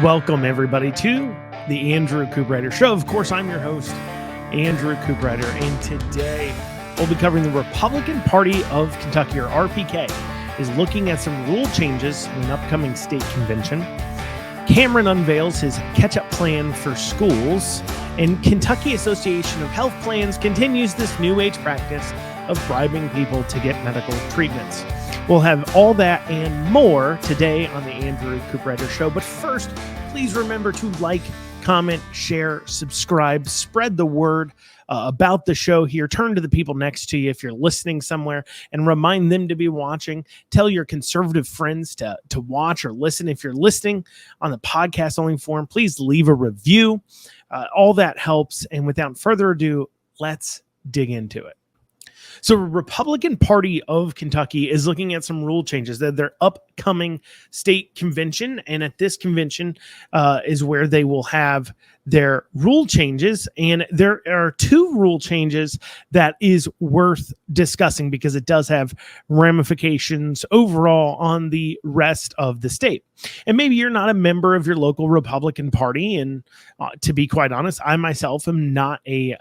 Welcome, everybody, to the Andrew Cooperrider Show. Of course, I'm your host, Andrew Cooperrider, and today we'll be covering the Republican Party of Kentucky, or RPK, is looking at some rule changes in an upcoming state convention. Cameron unveils his catch-up plan for schools, and Kentucky Association of Health Plans continues this new age practice of bribing people to get medical treatments. We'll have all that and more today on the Andrew Cooperrider Show. But first, please remember to like, comment, share, subscribe, spread the word about the show here. Turn to the people next to you if you're listening somewhere and remind them to be watching. Tell your conservative friends to watch or listen. If you're listening on the podcast only form, please leave a review. All that helps. And without further ado, let's dig into it. So the Republican Party of Kentucky is looking at some rule changes that their upcoming state convention. And at this convention is where they will have their rule changes. And there are two rule changes that is worth discussing because it does have ramifications overall on the rest of the state. And maybe you're not a member of your local Republican Party. And to be quite honest, I myself am not a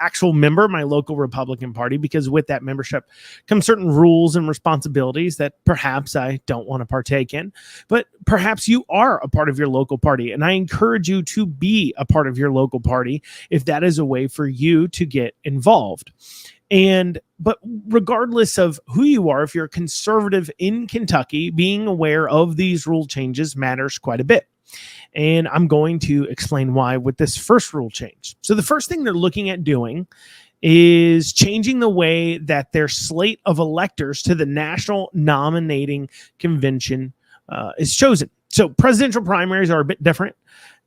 actual member of my local Republican Party, because with that membership come certain rules and responsibilities that perhaps I don't want to partake in. But perhaps you are a part of your local party, and I encourage you to be a part of your local party if that is a way for you to get involved. But regardless of who you are, if you're a conservative in Kentucky, being aware of these rule changes matters quite a bit. And I'm going to explain why with this first rule change. So the first thing they're looking at doing is changing the way that their slate of electors to the National Nominating Convention is chosen. So presidential primaries are a bit different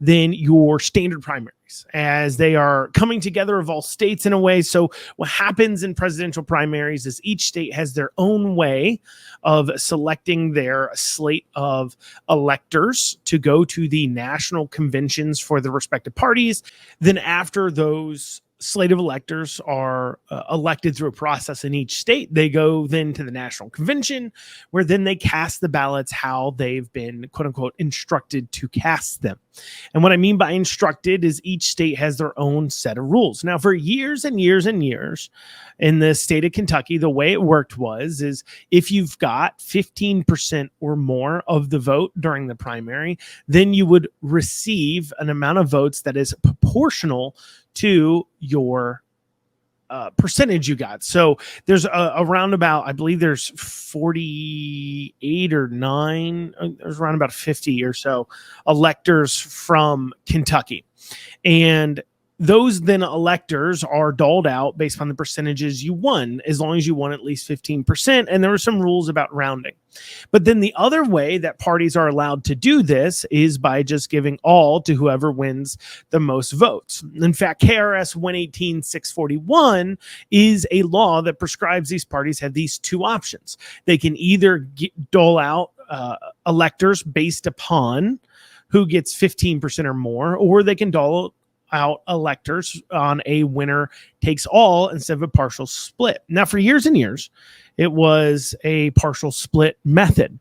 than your standard primaries, as they are coming together of all states in a way. So what happens in presidential primaries is each state has their own way of selecting their slate of electors to go to the national conventions for the respective parties. Then after those slate of electors are elected through a process in each state, they go then to the national convention, where then they cast the ballots how they've been, quote unquote, instructed to cast them. And what I mean by instructed is each state has their own set of rules. Now, for years and years and years in the state of Kentucky, the way it worked is if you've got 15% or more of the vote during the primary, then you would receive an amount of votes that is proportional to your percentage you got. So there's around about, I believe there's 48 or 9, there's around about 50 or so electors from Kentucky. And those then electors are doled out based on the percentages you won, as long as you won at least 15%. And there were some rules about rounding. But then the other way that parties are allowed to do this is by just giving all to whoever wins the most votes. In fact, KRS 118-641 is a law that prescribes these parties have these two options. They can either dole out electors based upon who gets 15% or more, or they can dole out electors on a winner takes all instead of a partial split. Now, for years and years, it was a partial split method.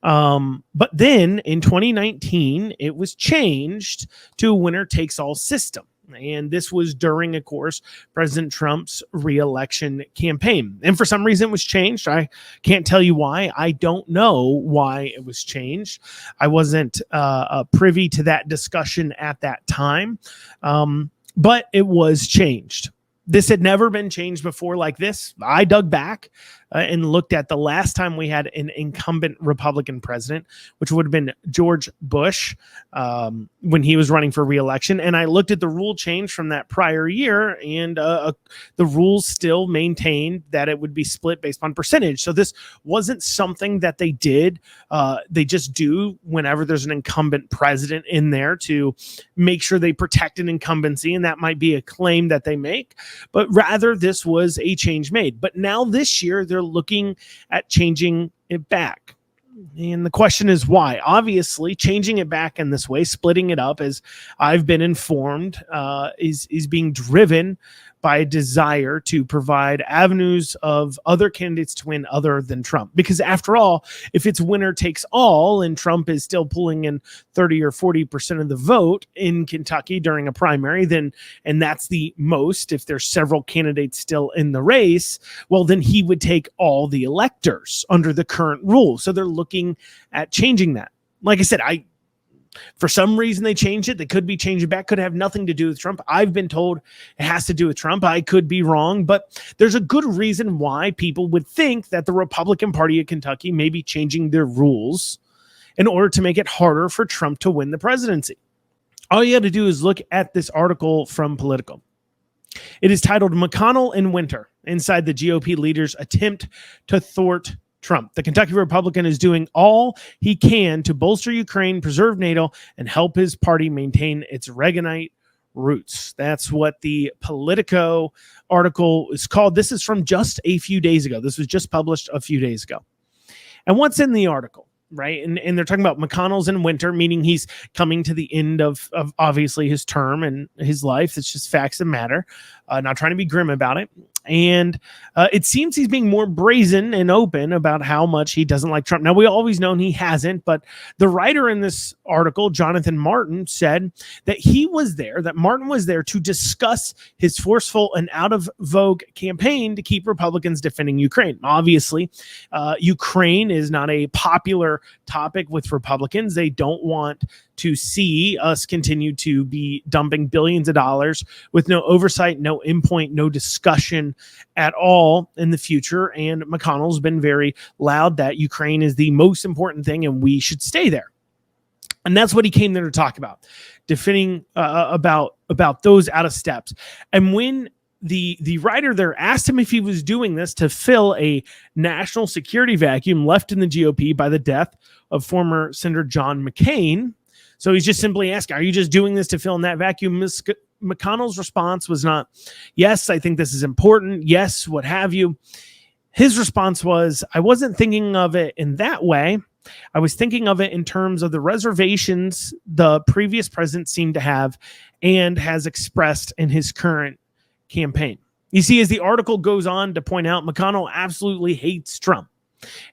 But then in 2019, it was changed to a winner takes all system. And this was during, of course, President Trump's re-election campaign. And for some reason, it was changed. I can't tell you why. I don't know why it was changed. I wasn't privy to that discussion at that time, but it was changed. This had never been changed before like this. I dug back and looked at the last time we had an incumbent Republican president, which would have been George Bush when he was running for re-election. And I looked at the rule change from that prior year, and the rules still maintained that it would be split based on percentage. So this wasn't something that they did. They just do whenever there's an incumbent president in there to make sure they protect an incumbency. And that might be a claim that they make, but rather this was a change made. But now this year, they're looking at changing it back. And the question is why? Obviously, changing it back in this way, splitting it up, as I've been informed, is being driven by a desire to provide avenues of other candidates to win other than Trump. Because after all, if it's winner takes all and Trump is still pulling in 30 or 40% of the vote in Kentucky during a primary, then, and that's the most, if there's several candidates still in the race, well, then he would take all the electors under the current rule. So they're looking at changing that. Like I said, for some reason they changed it. They could be changing back, could have nothing to do with Trump. I've been told it has to do with Trump. I could be wrong, but there's a good reason why people would think that the Republican Party of Kentucky may be changing their rules in order to make it harder for Trump to win the presidency. All you got to do is look at this article from Politico. It is titled "McConnell in Winter: Inside the GOP Leaders' Attempt to Thwart Trump. The Kentucky Republican is doing all he can to bolster Ukraine, preserve NATO, and help his party maintain its Reaganite roots." That's what the Politico article is called. This is from just a few days ago. This was just published a few days ago. And what's in the article, right? And they're talking about McConnell's in winter, meaning he's coming to the end of obviously his term and his life. It's just facts that matter. Not trying to be grim about it. And it seems he's being more brazen and open about how much he doesn't like Trump. Now, we always known he hasn't, but the writer in this article, Jonathan Martin, said that that Martin was there to discuss his forceful and out of vogue campaign to keep Republicans defending Ukraine. Obviously, Ukraine is not a popular topic with Republicans. They don't want to see us continue to be dumping billions of dollars with no oversight, no endpoint, no discussion at all in the future. And McConnell's been very loud that Ukraine is the most important thing and we should stay there. And that's what he came there to talk about, defending about those out of steps. And when the writer there asked him if he was doing this to fill a national security vacuum left in the GOP by the death of former Senator John McCain, so he's just simply asking, are you just doing this to fill in that vacuum? McConnell's response was not, yes, I think this is important. Yes, what have you. His response was, I wasn't thinking of it in that way. I was thinking of it in terms of the reservations the previous president seemed to have and has expressed in his current campaign. You see, as the article goes on to point out, McConnell absolutely hates Trump.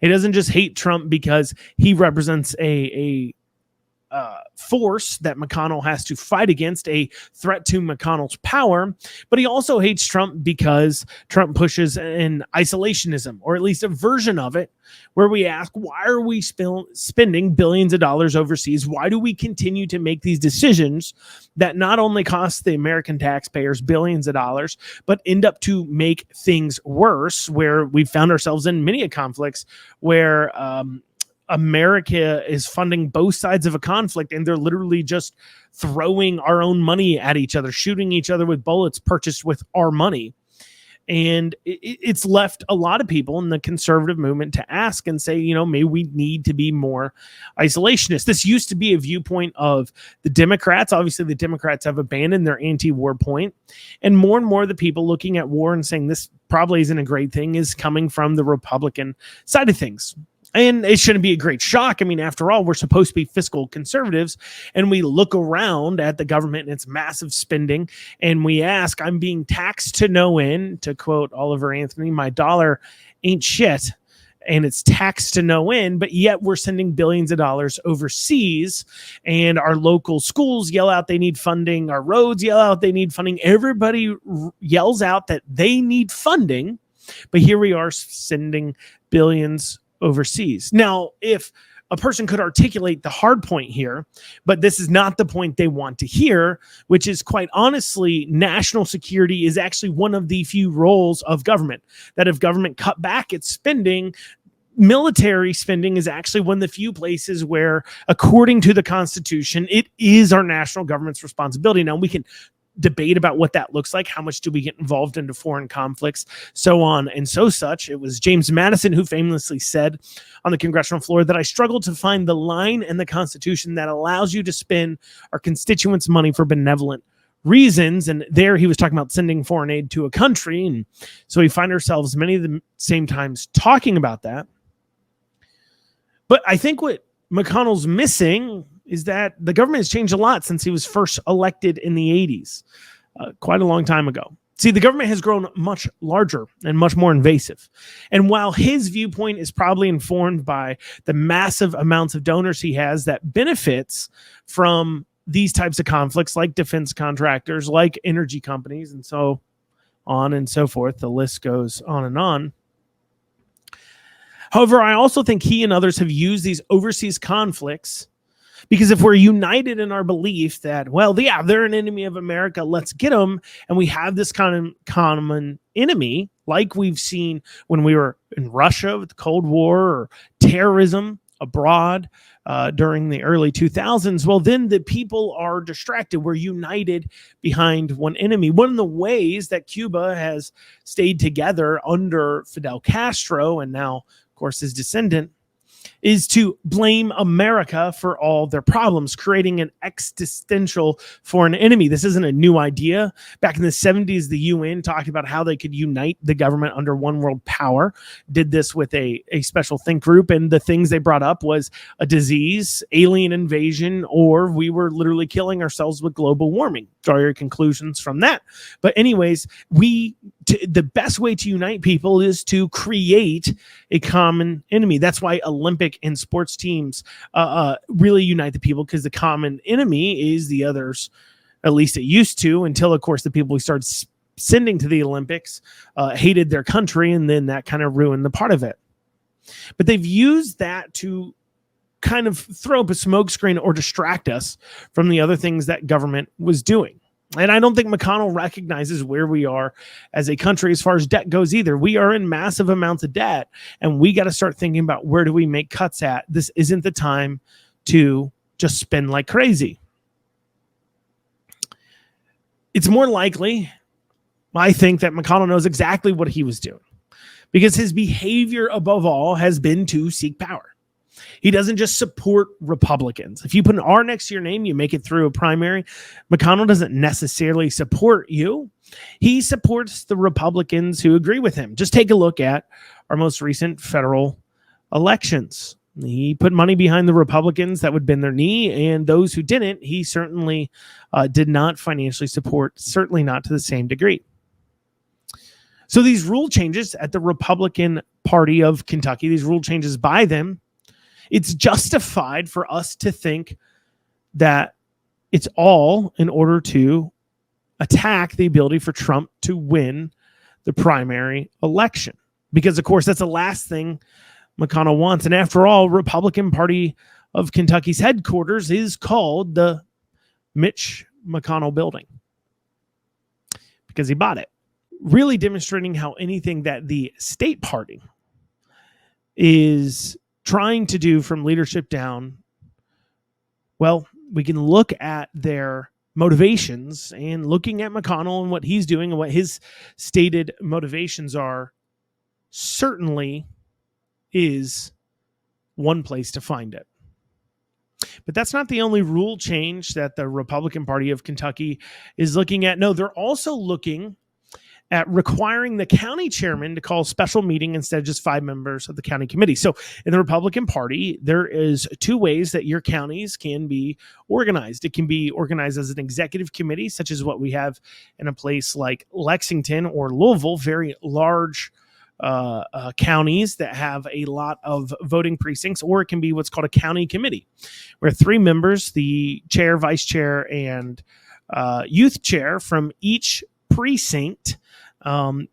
He doesn't just hate Trump because he represents a force that McConnell has to fight against, a threat to McConnell's power, but he also hates Trump because Trump pushes an isolationism, or at least a version of it, where we ask, why are we spending billions of dollars overseas? Why do we continue to make these decisions that not only cost the American taxpayers billions of dollars, but end up to make things worse, where we found ourselves in many conflicts where America is funding both sides of a conflict, and they're literally just throwing our own money at each other, shooting each other with bullets purchased with our money. And it's left a lot of people in the conservative movement to ask and say, maybe we need to be more isolationist. This used to be a viewpoint of the Democrats. Obviously, the Democrats have abandoned their anti-war point. And more the people looking at war and saying this probably isn't a great thing is coming from the Republican side of things. And it shouldn't be a great shock. I mean, after all, we're supposed to be fiscal conservatives, and we look around at the government and its massive spending, and we ask, I'm being taxed to no end. To quote Oliver Anthony, my dollar ain't shit, and it's taxed to no end, but yet we're sending billions of dollars overseas, and our local schools yell out they need funding. Our roads yell out they need funding. Everybody yells out that they need funding, but here we are sending billions overseas. Now, if a person could articulate the hard point here, but this is not the point they want to hear, which is quite honestly, national security is actually one of the few roles of government, that if government cut back its spending, military spending is actually one of the few places where, according to the Constitution, it is our national government's responsibility. Now, we can debate about what that looks like. How much do we get involved into foreign conflicts, so on and so such. It was James Madison who famously said on the congressional floor that I struggle to find the line in the Constitution that allows you to spend our constituents' money for benevolent reasons. And there he was talking about sending foreign aid to a country. And so we find ourselves many of the same times talking about that. But I think what McConnell's missing is that the government has changed a lot since he was first elected in the 80s, quite a long time ago. See, the government has grown much larger and much more invasive. And while his viewpoint is probably informed by the massive amounts of donors he has that benefits from these types of conflicts, like defense contractors, like energy companies, and so on and so forth, the list goes on and on. However, I also think he and others have used these overseas conflicts because if we're united in our belief that, well, yeah, they're an enemy of America, let's get them, and we have this kind of common enemy, like we've seen when we were in Russia with the Cold War or terrorism abroad during the early 2000s, well, then the people are distracted. We're united behind one enemy. One of the ways that Cuba has stayed together under Fidel Castro and now, of course, his descendant, is to blame America for all their problems, creating an existential foreign enemy. This isn't a new idea. Back in the 70s, the UN talked about how they could unite the government under one world power, did this with a special think group, and the things they brought up was a disease, alien invasion, or we were literally killing ourselves with global warming. Draw your conclusions from that. But anyways, the best way to unite people is to create a common enemy. That's why Olympic and sports teams really unite the people, because the common enemy is the others. At least it used to, until, of course, the people we started sending to the Olympics hated their country, and then that kind of ruined the part of it. But they've used that to kind of throw up a smokescreen or distract us from the other things that government was doing. And I don't think McConnell recognizes where we are as a country as far as debt goes either. We are in massive amounts of debt, and we got to start thinking about where do we make cuts at. This isn't the time to just spend like crazy. It's more likely, I think, that McConnell knows exactly what he was doing, because his behavior above all has been to seek power. He doesn't just support Republicans. If you put an R next to your name, you make it through a primary. McConnell doesn't necessarily support you. He supports the Republicans who agree with him. Just take a look at our most recent federal elections. He put money behind the Republicans that would bend their knee, and those who didn't, he certainly did not financially support, certainly not to the same degree. So these rule changes at the Republican Party of Kentucky, these rule changes by them, it's justified for us to think that it's all in order to attack the ability for Trump to win the primary election. Because, of course, that's the last thing McConnell wants. And after all, Republican Party of Kentucky's headquarters is called the Mitch McConnell Building because he bought it. Really demonstrating how anything that the state party is trying to do from leadership down, well, we can look at their motivations, and looking at McConnell and what he's doing and what his stated motivations are certainly is one place to find it. But that's not the only rule change that the Republican Party of Kentucky is looking at. No, they're also looking at requiring the county chairman to call a special meeting instead of just 5 members of the county committee. So in the Republican Party, there is 2 ways that your counties can be organized. It can be organized as an executive committee, such as what we have in a place like Lexington or Louisville, very large counties that have a lot of voting precincts, or it can be what's called a county committee, where 3 members, the chair, vice chair, and youth chair from each precinct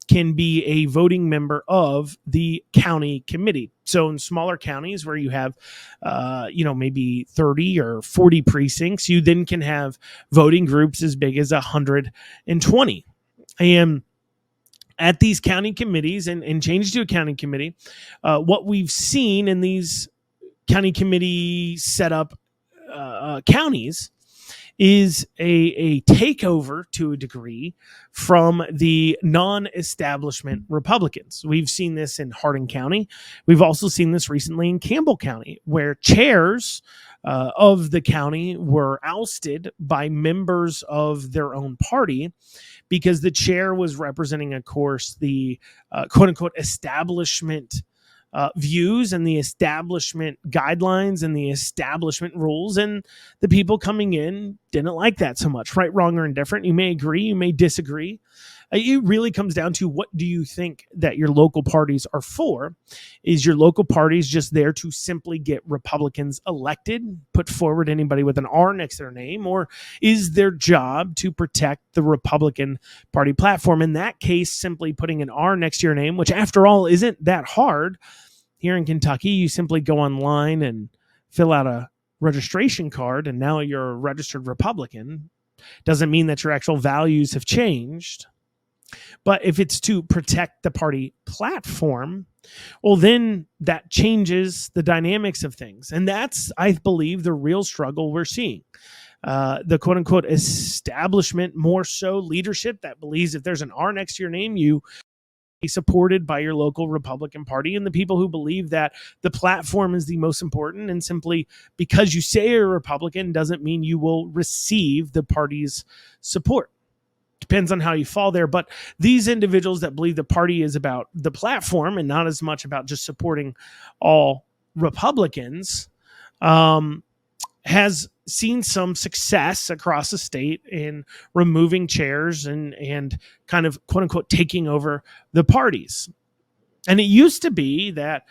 can be a voting member of the county committee. So in smaller counties where you have, maybe 30 or 40 precincts, you then can have voting groups as big as 120. And at these county committees and change to a county committee, what we've seen in these county committee set up counties is a takeover to a degree from the non-establishment Republicans. We've seen this in Hardin County. We've also seen this recently in Campbell County, where chairs of the county were ousted by members of their own party because the chair was representing, of course, the quote-unquote establishment views and the establishment guidelines and the establishment rules, and the people coming in didn't like that so much. Right, wrong, or indifferent. You may agree, you may disagree. It really comes down to, what do you think that your local parties are for? Is your local parties just there to simply get Republicans elected, put forward anybody with an R next to their name, or is their job to protect the Republican Party platform? In that case, simply putting an R next to your name, which after all isn't that hard. Here in Kentucky, you simply go online and fill out a registration card, and now you're a registered Republican. Doesn't mean that your actual values have changed. But if it's to protect the party platform, well, then that changes the dynamics of things. And that's, I believe, the real struggle we're seeing. The quote unquote establishment, more so leadership, that believes if there's an R next to your name, you be supported by your local Republican Party, and the people who believe that the platform is the most important, and simply because you say you're a Republican doesn't mean you will receive the party's support. Depends on how you fall there. But these individuals that believe the party is about the platform and not as much about just supporting all Republicans has seen some success across the state in removing chairs and kind of quote unquote taking over the parties. And it used to be that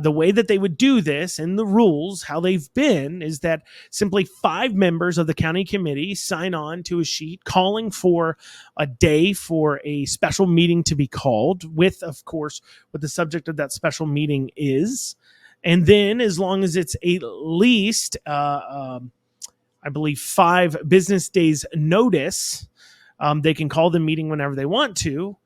the way that they would do this and the rules, how they've been, is that simply 5 members of the county committee sign on to a sheet calling for a day for a special meeting to be called with, of course, what the subject of that special meeting is. And then as long as it's at least, I believe, 5 business days notice, they can call the meeting whenever they want to.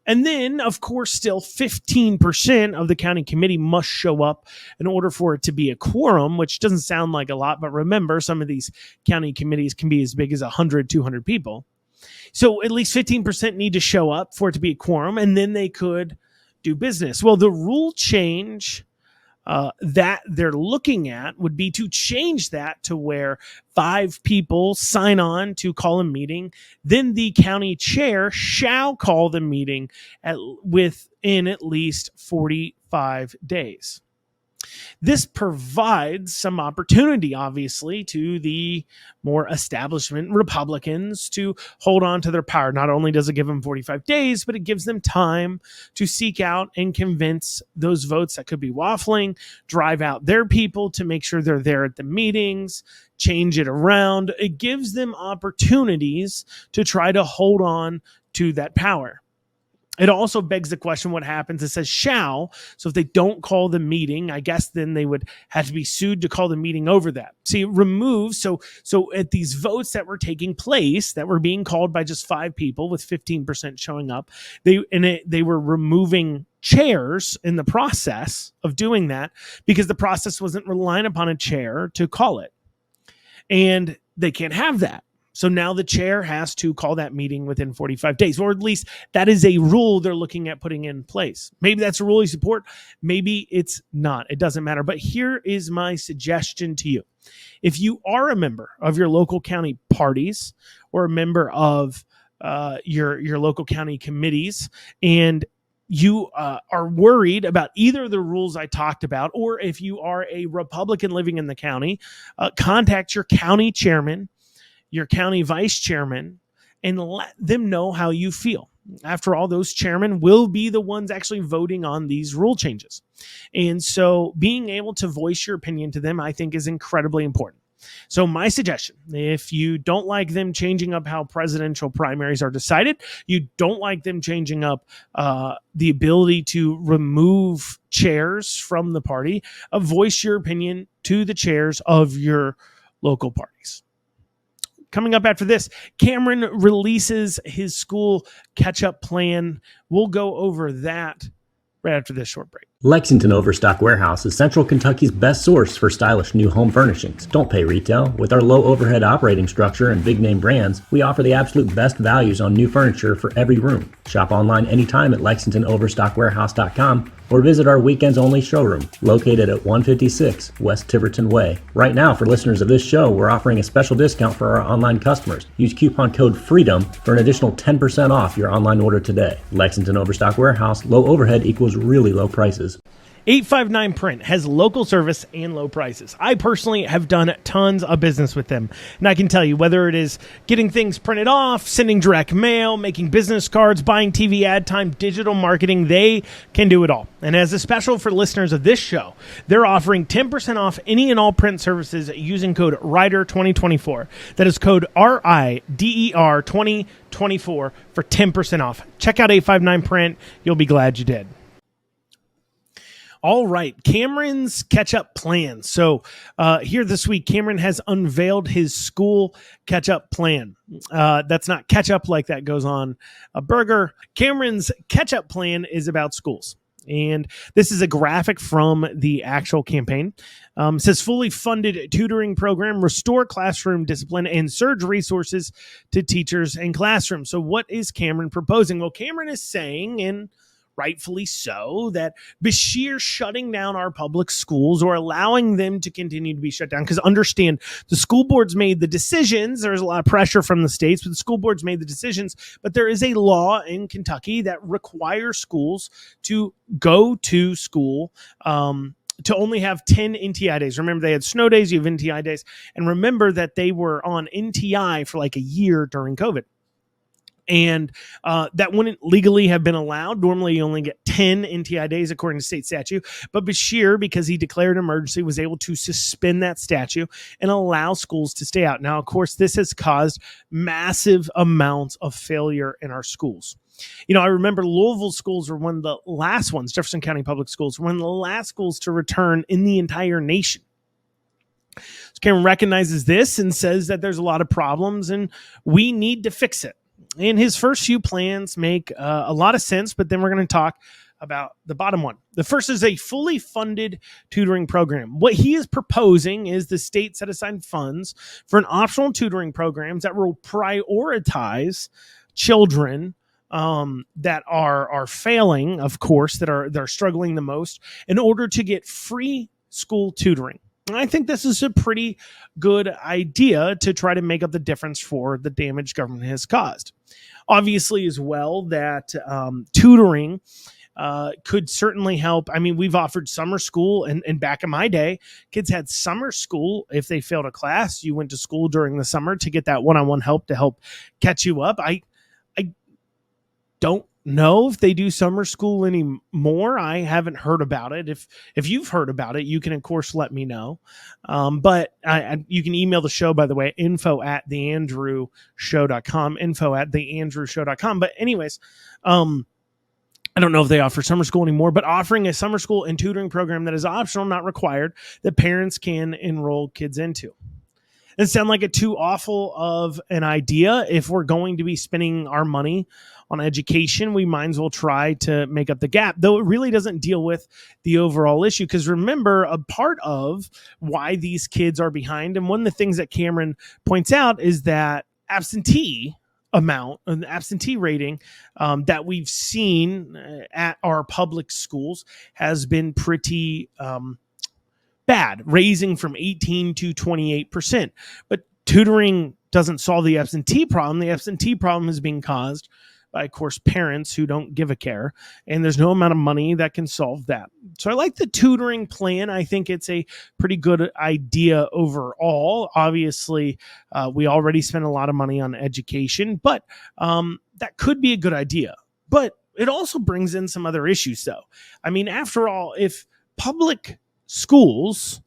And then, of course, still 15% of the county committee must show up in order for it to be a quorum, which doesn't sound like a lot. But remember, some of these county committees can be as big as 100, 200 people. So at least 15% need to show up for it to be a quorum, and then they could do business. Well, the rule change that they're looking at would be to change that to where 5 people sign on to call a meeting. Then the county chair shall call the meeting within at least 45 days. This provides some opportunity, obviously, to the more establishment Republicans to hold on to their power. Not only does it give them 45 days, but it gives them time to seek out and convince those votes that could be waffling, drive out their people to make sure they're there at the meetings, change it around. It gives them opportunities to try to hold on to that power. It also begs the question, what happens? It says shall. So if they don't call the meeting, I guess then they would have to be sued to call the meeting over that. See, it removes. So at these votes that were taking place, that were being called by just 5 people with 15% showing up, they were removing chairs in the process of doing that because the process wasn't relying upon a chair to call it. And they can't have that. So now the chair has to call that meeting within 45 days, or at least that is a rule they're looking at putting in place. Maybe that's a rule you support. Maybe it's not. It doesn't matter. But here is my suggestion to you. If you are a member of your local county parties or a member of your local county committees, and you are worried about either of the rules I talked about, or if you are a Republican living in the county, contact your county chairman, your county vice chairman, and let them know how you feel. After all, those chairmen will be the ones actually voting on these rule changes. And so being able to voice your opinion to them, I think, is incredibly important. So my suggestion, if you don't like them changing up how presidential primaries are decided, you don't like them changing up the ability to remove chairs from the party, voice your opinion to the chairs of your local parties. Coming up after this, Cameron releases his school catch-up plan. We'll go over that right after this short break. Lexington Overstock Warehouse is Central Kentucky's best source for stylish new home furnishings. Don't pay retail. With our low overhead operating structure and big name brands, we offer the absolute best values on new furniture for every room. Shop online anytime at LexingtonOverstockWarehouse.com or visit our weekends only showroom located at 156 West Tiverton Way. Right now, for listeners of this show, we're offering a special discount for our online customers. Use coupon code FREEDOM for an additional 10% off your online order today. Lexington Overstock Warehouse, low overhead equals really low prices. 859 Print has local service and low prices. I personally have done tons of business with them, and I can tell you, whether it is getting things printed off, sending direct mail, making business cards, buying TV ad time, digital marketing, they can do it all. And as a special for listeners of this show, they're offering 10% off any and all print services using code RIDER2024. That is code RIDER 2024 for 10% off. Check out 859 Print. You'll be glad you did. All right, Cameron's catch-up plan. So here this week, Cameron has unveiled his school catch-up plan. That's not ketchup like that goes on a burger. Cameron's catch-up plan is about schools. And this is a graphic from the actual campaign. It says fully funded tutoring program, restore classroom discipline, and surge resources to teachers and classrooms. So what is Cameron proposing? Well, Cameron is saying, and rightfully so, that Beshear shutting down our public schools or allowing them to continue to be shut down, because understand, the school boards made the decisions. There's a lot of pressure from the states, but the school boards made the decisions. But there is a law in Kentucky that requires schools to go to school to only have 10 NTI days. Remember, they had snow days, you have NTI days. And remember that they were on NTI for like a year during COVID. And that wouldn't legally have been allowed. Normally, you only get 10 NTI days according to state statute. But Beshear, because he declared an emergency, was able to suspend that statute and allow schools to stay out. Now, of course, this has caused massive amounts of failure in our schools. You know, I remember Louisville schools were one of the last ones, Jefferson County Public Schools, were one of the last schools to return in the entire nation. So Cameron recognizes this and says that there's a lot of problems and we need to fix it. And his first few plans make a lot of sense, but then we're going to talk about the bottom one. The first is a fully funded tutoring program. What he is proposing is the state set aside funds for an optional tutoring programs that will prioritize children that are failing, of course, that are struggling the most, in order to get free school tutoring. And I think this is a pretty good idea to try to make up the difference for the damage government has caused. Obviously, as well, that tutoring could certainly help. I mean, we've offered summer school, and back in my day, kids had summer school. If they failed a class, you went to school during the summer to get that one-on-one help to help catch you up. I don't know if they do summer school anymore. I haven't heard about it. If you've heard about it, you can, of course, let me know. But you can email the show, by the way, info@theandrewshow.com, info@theandrewshow.com. But anyways, I don't know if they offer summer school anymore, but offering a summer school and tutoring program that is optional, not required, that parents can enroll kids into. It sounds like a too awful of an idea. If we're going to be spending our money on education, we might as well try to make up the gap, though it really doesn't deal with the overall issue. Because remember, a part of why these kids are behind, and one of the things that Cameron points out, is that absentee amount, an absentee rating that we've seen at our public schools has been pretty bad, raising from 18 to 28%. But tutoring doesn't solve the absentee problem. The absentee problem is being caused by, of course, parents who don't give a care, and there's no amount of money that can solve that. So I like the tutoring plan. I think it's a pretty good idea overall. Obviously, we already spend a lot of money on education, but that could be a good idea. But it also brings in some other issues, though. I mean, after all, if public schools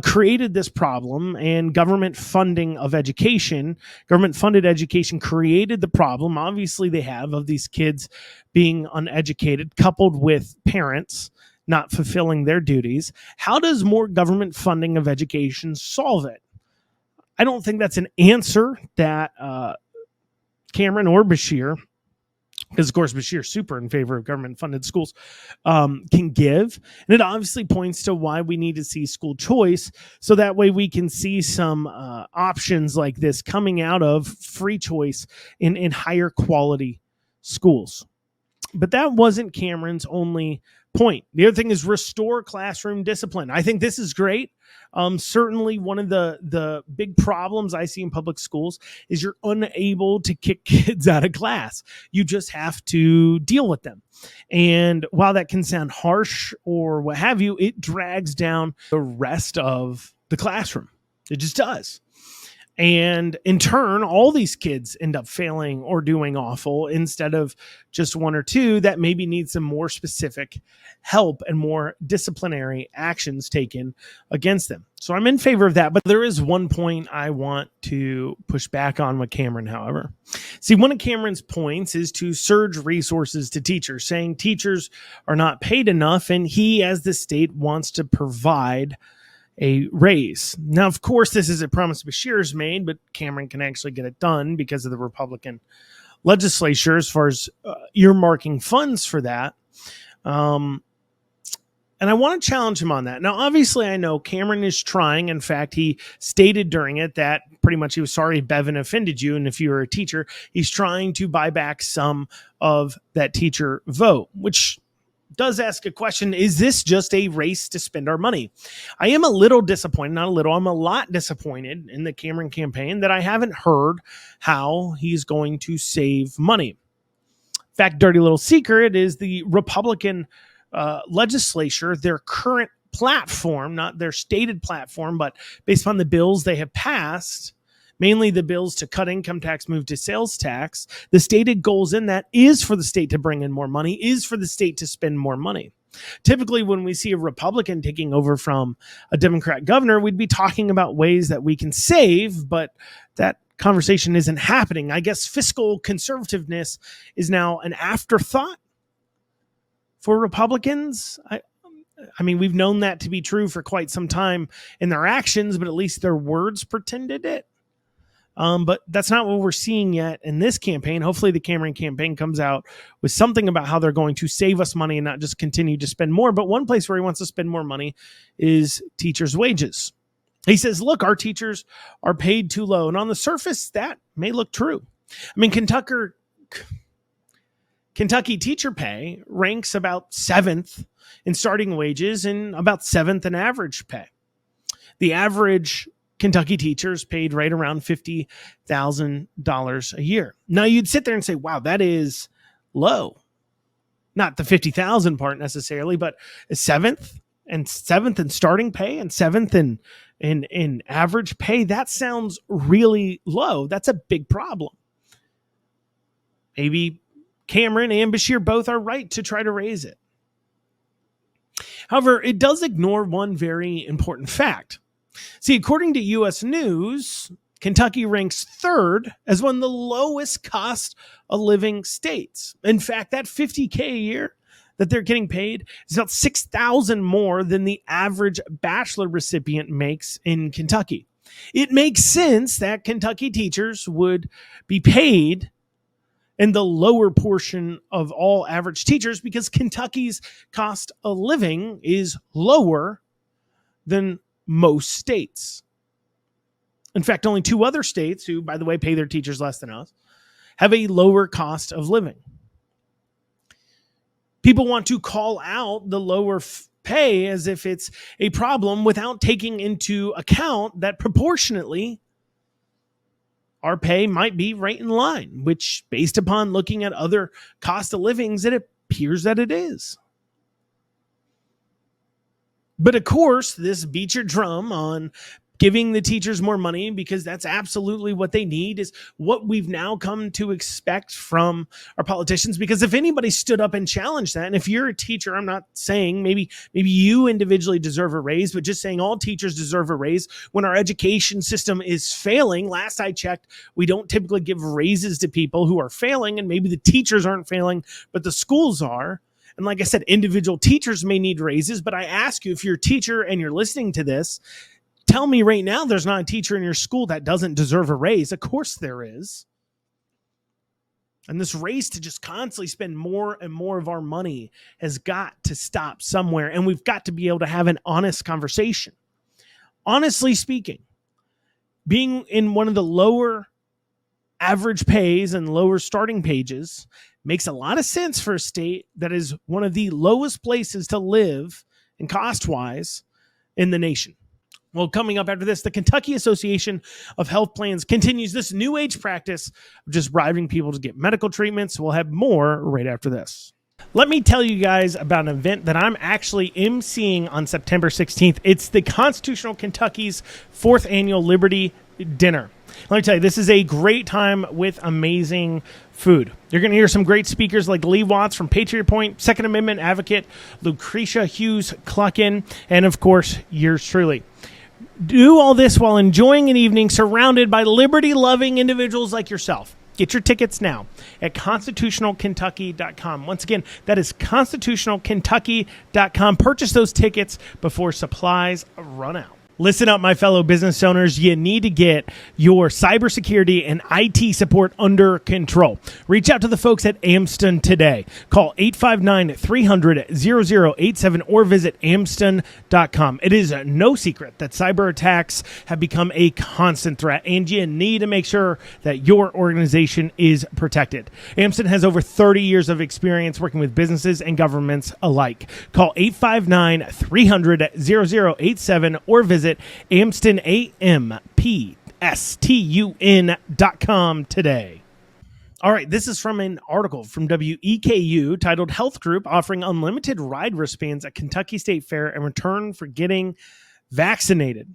created this problem, and government funding of education, government-funded education created the problem, obviously they have, of these kids being uneducated, coupled with parents not fulfilling their duties. How does more government funding of education solve it? I don't think that's an answer that Cameron or Beshear, because, of course, Beshear is super in favor of government-funded schools, can give. And it obviously points to why we need to see school choice, so that way we can see some options like this coming out of free choice in higher quality schools. But that wasn't Cameron's only point. The other thing is restore classroom discipline. I think this is great. Certainly one of the big problems I see in public schools is you're unable to kick kids out of class. You just have to deal with them. And while that can sound harsh or what have you, it drags down the rest of the classroom. It just does. And in turn, all these kids end up failing or doing awful instead of just one or two that maybe need some more specific help and more disciplinary actions taken against them. So I'm in favor of that. But there is one point I want to push back on with Cameron, however. See, one of Cameron's points is to surge resources to teachers, saying teachers are not paid enough, and he, as the state, wants to provide a raise. Now, of course, this is a promise Beshear's made, but Cameron can actually get it done because of the Republican legislature as far as earmarking funds for that. And I want to challenge him on that. Now, obviously, I know Cameron is trying. In fact, he stated during it that pretty much he was sorry Bevin offended you. And if you were a teacher, he's trying to buy back some of that teacher vote, which does ask a question. Is this just a race to spend our money? I am a little disappointed, not a little, I'm a lot disappointed in the Cameron campaign that I haven't heard how he's going to save money. In fact, dirty little secret is the Republican legislature, their current platform, not their stated platform, but based upon the bills they have passed, mainly the bills to cut income tax, move to sales tax, the stated goals in that is for the state to bring in more money, is for the state to spend more money. Typically, when we see a Republican taking over from a Democrat governor, we'd be talking about ways that we can save, but that conversation isn't happening. I guess fiscal conservativeness is now an afterthought for Republicans. I mean, we've known that to be true for quite some time in their actions, but at least their words pretended it. But that's not what we're seeing yet in this campaign. Hopefully the Cameron campaign comes out with something about how they're going to save us money and not just continue to spend more. But one place where he wants to spend more money is teachers' wages. He says, look, our teachers are paid too low. And on the surface, that may look true. I mean, Kentucky teacher pay ranks about 7th in starting wages and about 7th in average pay. The average Kentucky teachers paid right around $50,000 a year. Now you'd sit there and say, wow, that is low. Not the 50,000 part necessarily, but 7th in starting pay and 7th in average pay. That sounds really low. That's a big problem. Maybe Cameron and Beshear both are right to try to raise it. However, it does ignore one very important fact. See, according to U.S. News, Kentucky ranks 3rd as one of the lowest cost of living states. In fact, that $50K a year that they're getting paid is about $6,000 more than the average bachelor recipient makes in Kentucky. It makes sense that Kentucky teachers would be paid in the lower portion of all average teachers because Kentucky's cost of living is lower than most states. In fact, only 2 other states, who, by the way, pay their teachers less than us, have a lower cost of living. People want to call out the lower pay as if it's a problem without taking into account that proportionately our pay might be right in line, which, based upon looking at other cost of livings, it appears that it is. But of course, this beats your drum on giving the teachers more money because that's absolutely what they need, is what we've now come to expect from our politicians. Because if anybody stood up and challenged that, and if you're a teacher, I'm not saying maybe you individually deserve a raise, but just saying all teachers deserve a raise when our education system is failing. Last I checked, we don't typically give raises to people who are failing, and maybe the teachers aren't failing, but the schools are. And like I said, individual teachers may need raises, but I ask you, if you're a teacher and you're listening to this, tell me right now there's not a teacher in your school that doesn't deserve a raise. Of course there is. And this race to just constantly spend more and more of our money has got to stop somewhere, and we've got to be able to have an honest conversation. Honestly speaking, being in one of the lower average pays and lower starting pages Makes a lot of sense for a state that is one of the lowest places to live and cost-wise in the nation. Well, coming up after this, the Kentucky Association of Health Plans continues this new age practice of just bribing people to get medical treatments. We'll have more right after this. Let me tell you guys about an event that I'm actually emceeing on September 16th. It's the Constitutional Kentucky's 4th Annual Liberty Dinner. Let me tell you, this is a great time with amazing food. You're going to hear some great speakers like Lee Watts from Patriot Point, Second Amendment advocate Lucretia Hughes Cluckin, and of course, yours truly. Do all this while enjoying an evening surrounded by liberty-loving individuals like yourself. Get your tickets now at constitutionalkentucky.com. Once again, that is constitutionalkentucky.com. Purchase those tickets before supplies run out. Listen up, my fellow business owners. You need to get your cybersecurity and IT support under control. Reach out to the folks at Amston today. Call 859-300-0087 or visit amston.com. It is no secret that cyber attacks have become a constant threat, and you need to make sure that your organization is protected. Amston has over 30 years of experience working with businesses and governments alike. Call 859-300-0087 or visit AmstonAMPSTUN.com today. All right, this is from an article from WEKU titled Health Group Offering Unlimited Ride Wristbands at Kentucky State Fair in Return for Getting Vaccinated.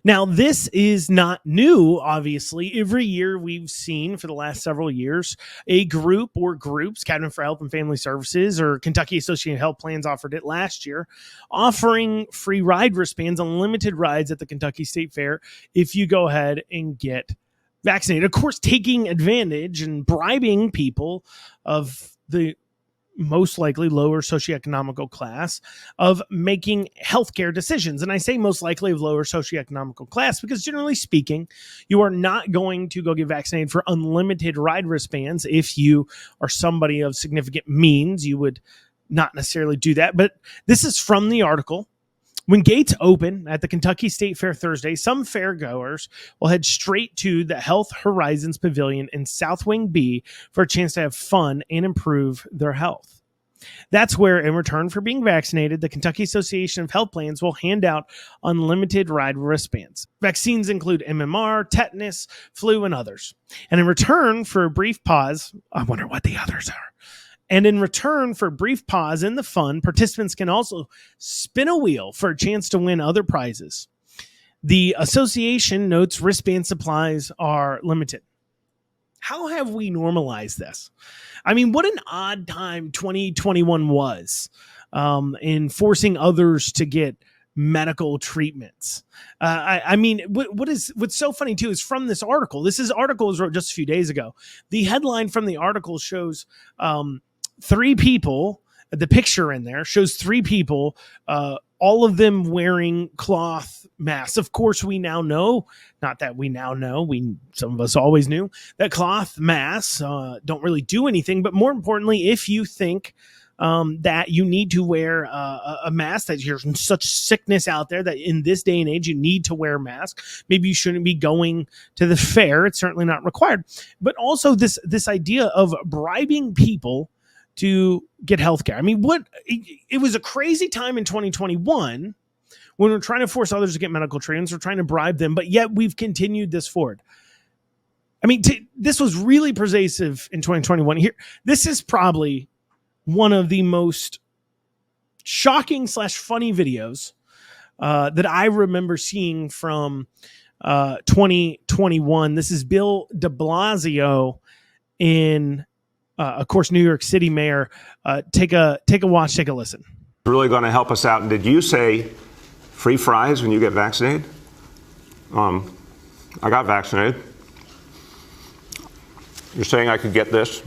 Now, this is not new, obviously. Every year we've seen for the last several years a group or groups, Cabinet for Health and Family Services or Kentucky Association of Health Plans offered it last year, offering free ride wristbands, unlimited rides at the Kentucky State Fair if you go ahead and get vaccinated. Of course, taking advantage and bribing people of the most likely lower socioeconomical class of making healthcare decisions. And I say most likely of lower socioeconomical class because generally speaking, you are not going to go get vaccinated for unlimited ride wristbands. If you are somebody of significant means, you would not necessarily do that. But this is from the article. When gates open at the Kentucky State Fair Thursday, some fairgoers will head straight to the Health Horizons Pavilion in South Wing B for a chance to have fun and improve their health. That's where, in return for being vaccinated, the Kentucky Association of Health Plans will hand out unlimited ride wristbands. Vaccines include MMR, tetanus, flu, and others. And in return for a brief pause, I wonder what the others are. And in return for a brief pause in the fun, participants can also spin a wheel for a chance to win other prizes. The association notes wristband supplies are limited. How have we normalized this? I mean, what an odd time 2021 was in forcing others to get medical treatments. I mean, what's so funny too is from this article. This article was wrote just a few days ago. The headline from the article shows three people. The picture in there shows three people, all of them wearing cloth masks. Of course, we now know, not that we now know, some of us always knew that cloth masks don't really do anything. But more importantly, if you think that you need to wear a mask, that there's such sickness out there that in this day and age you need to wear a mask, maybe you shouldn't be going to the fair. It's certainly not required. But also this idea of bribing people to get healthcare. I mean, it was a crazy time in 2021 when we're trying to force others to get medical treatments. We're trying to bribe them, but yet we've continued this forward. I mean, this was really pervasive in 2021. Here, this is probably one of the most shocking / funny videos that I remember seeing from 2021. This is Bill de Blasio in of course, New York City mayor. Take a watch, take a listen. Really going to help us out. And did you say free fries when you get vaccinated? I got vaccinated. You're saying I could get these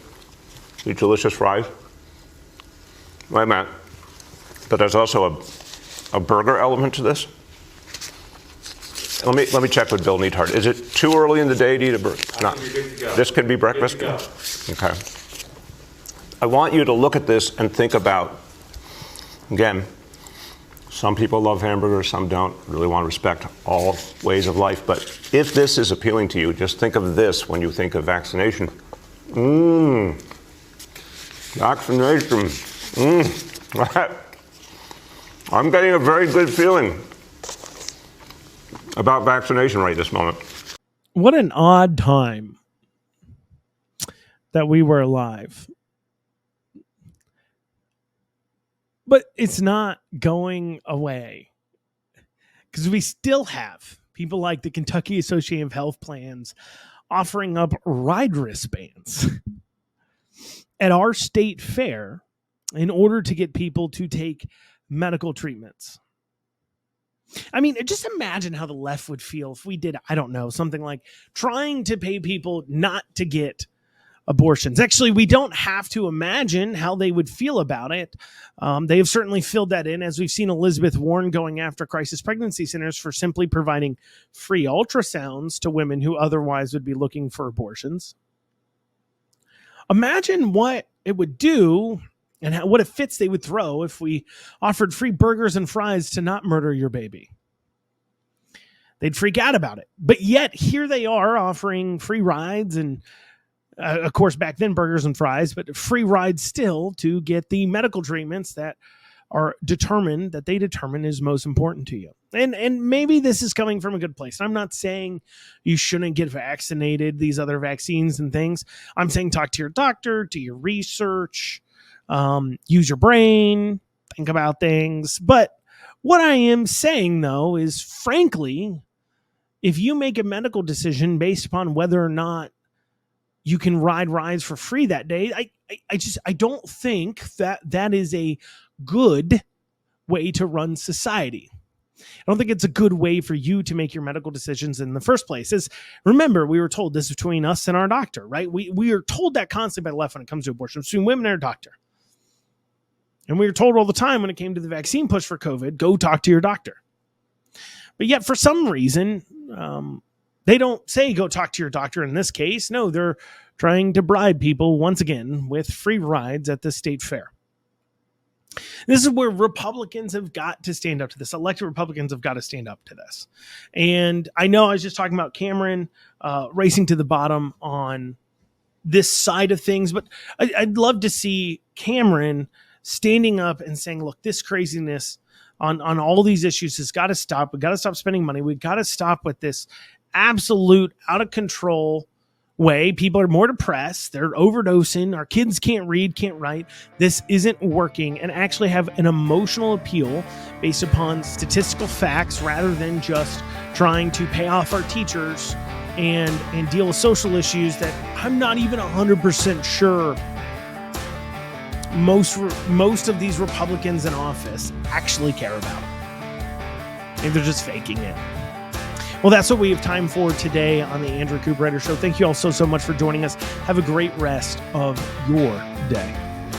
delicious fries? Wait a minute. But there's also a burger element to this? Let me check with Bill Neathart. Is it too early in the day to eat a burger? No. This can be breakfast? Okay. I want you to look at this and think about, again, some people love hamburgers, some don't. Really want to respect all ways of life. But if this is appealing to you, just think of this when you think of vaccination. Vaccination. I'm getting a very good feeling about vaccination right this moment. What an odd time that we were alive. But it's not going away, because we still have people like the Kentucky Association of Health Plans offering up ride wristbands at our state fair in order to get people to take medical treatments. I mean, just imagine how the left would feel if we did, I don't know, something like trying to pay people not to get abortions. Actually, we don't have to imagine how they would feel about it. They have certainly filled that in, as we've seen Elizabeth Warren going after crisis pregnancy centers for simply providing free ultrasounds to women who otherwise would be looking for abortions. Imagine what it would do and what fits they would throw if we offered free burgers and fries to not murder your baby. They'd freak out about it. But yet here they are offering free rides and of course, back then, burgers and fries, but free rides still to get the medical treatments that they determine is most important to you. And maybe this is coming from a good place. I'm not saying you shouldn't get vaccinated, these other vaccines and things. I'm saying talk to your doctor, do your research, use your brain, think about things. But what I am saying, though, is frankly, if you make a medical decision based upon whether or not you can ride rides for free that day, I don't think that is a good way to run society. I don't think it's a good way for you to make your medical decisions in the first place. Remember, we were told this is between us and our doctor, right? We are told that constantly by the left when it comes to abortion, between women and our doctor. And we were told all the time when it came to the vaccine push for COVID, go talk to your doctor. But yet, for some reason, they don't say go talk to your doctor in this case. No, they're trying to bribe people once again with free rides at the state fair. This is where Republicans have got to stand up to this. Elected Republicans have got to stand up to this. And I know I was just talking about Cameron racing to the bottom on this side of things, but I'd love to see Cameron standing up and saying, look, this craziness on all these issues has got to stop. We've got to stop spending money. We've got to stop with this absolute out of control way. People are more depressed. They're overdosing. Our kids can't read, can't write. This isn't working, and actually have an emotional appeal based upon statistical facts rather than just trying to pay off our teachers and deal with social issues that I'm not even 100% sure most of these Republicans in office actually care about. Maybe they're just faking it. Well, that's what we have time for today on the Andrew Cooperrider Show. Thank you all so much for joining us. Have a great rest of your day.